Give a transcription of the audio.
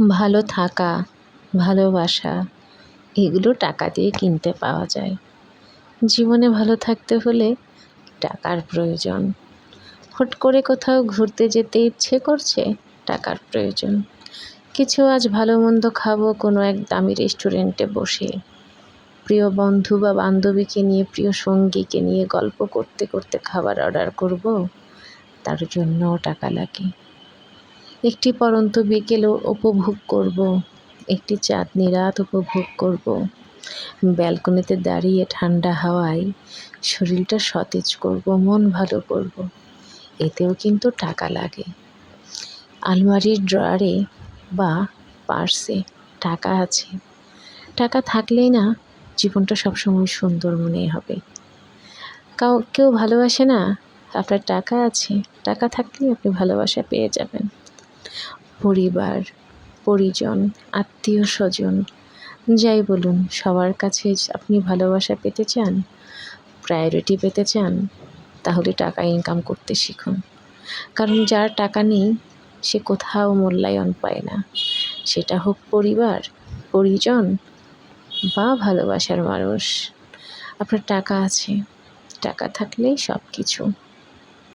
ভালো থাকা, ভালোবাসা এগুলো টাকা দিয়ে কিনতে পাওয়া যায়। জীবনে ভালো থাকতে হলে টাকার প্রয়োজন। হুট করে কোথাও ঘুরতে যেতে ইচ্ছে করছে, টাকার প্রয়োজন। কিছু আজ ভালো মন্দ খাবো কোনো এক দামি রেস্টুরেন্টে বসে। প্রিয় বন্ধু বা বান্ধবীকে নিয়ে, প্রিয় সঙ্গীকে নিয়ে গল্প করতে করতে খাবার অর্ডার করব, তার জন্যও টাকা লাগে। একটি পড়ন্ত বিকেল উপভোগ করব, একটি চাঁদনি রাত উপভোগ করব, ব্যালকনিতে দাঁড়িয়ে ঠান্ডা হাওয়ায় শরীরটা সতেজ করব, মন ভালো করব, এতেও কিন্তু টাকা লাগে। আলমারির ড্রয়ারে বা পার্সে টাকা আছে, টাকা থাকলেই না জীবনটা সবসময় সুন্দর মনে হবে। কেউ ভালোবাসে না, আপনার টাকা আছে, টাকা থাকলেই আপনি ভালোবাসা পেয়ে যাবেন। পরিবার, পরিজন, আত্মীয় স্বজন যাই বলুন, সবার কাছে আপনি ভালোবাসা পেতে চান, প্রায়োরিটি পেতে চান, তাহলে টাকা ইনকাম করতে শিখুন। কারণ যার টাকা নেই সে কোথাও মূল্যায়ন পায় না, সেটা হোক পরিবার, পরিজন বা ভালোবাসার মানুষ। আপনার টাকা আছে, টাকা থাকলেই সব কিছু।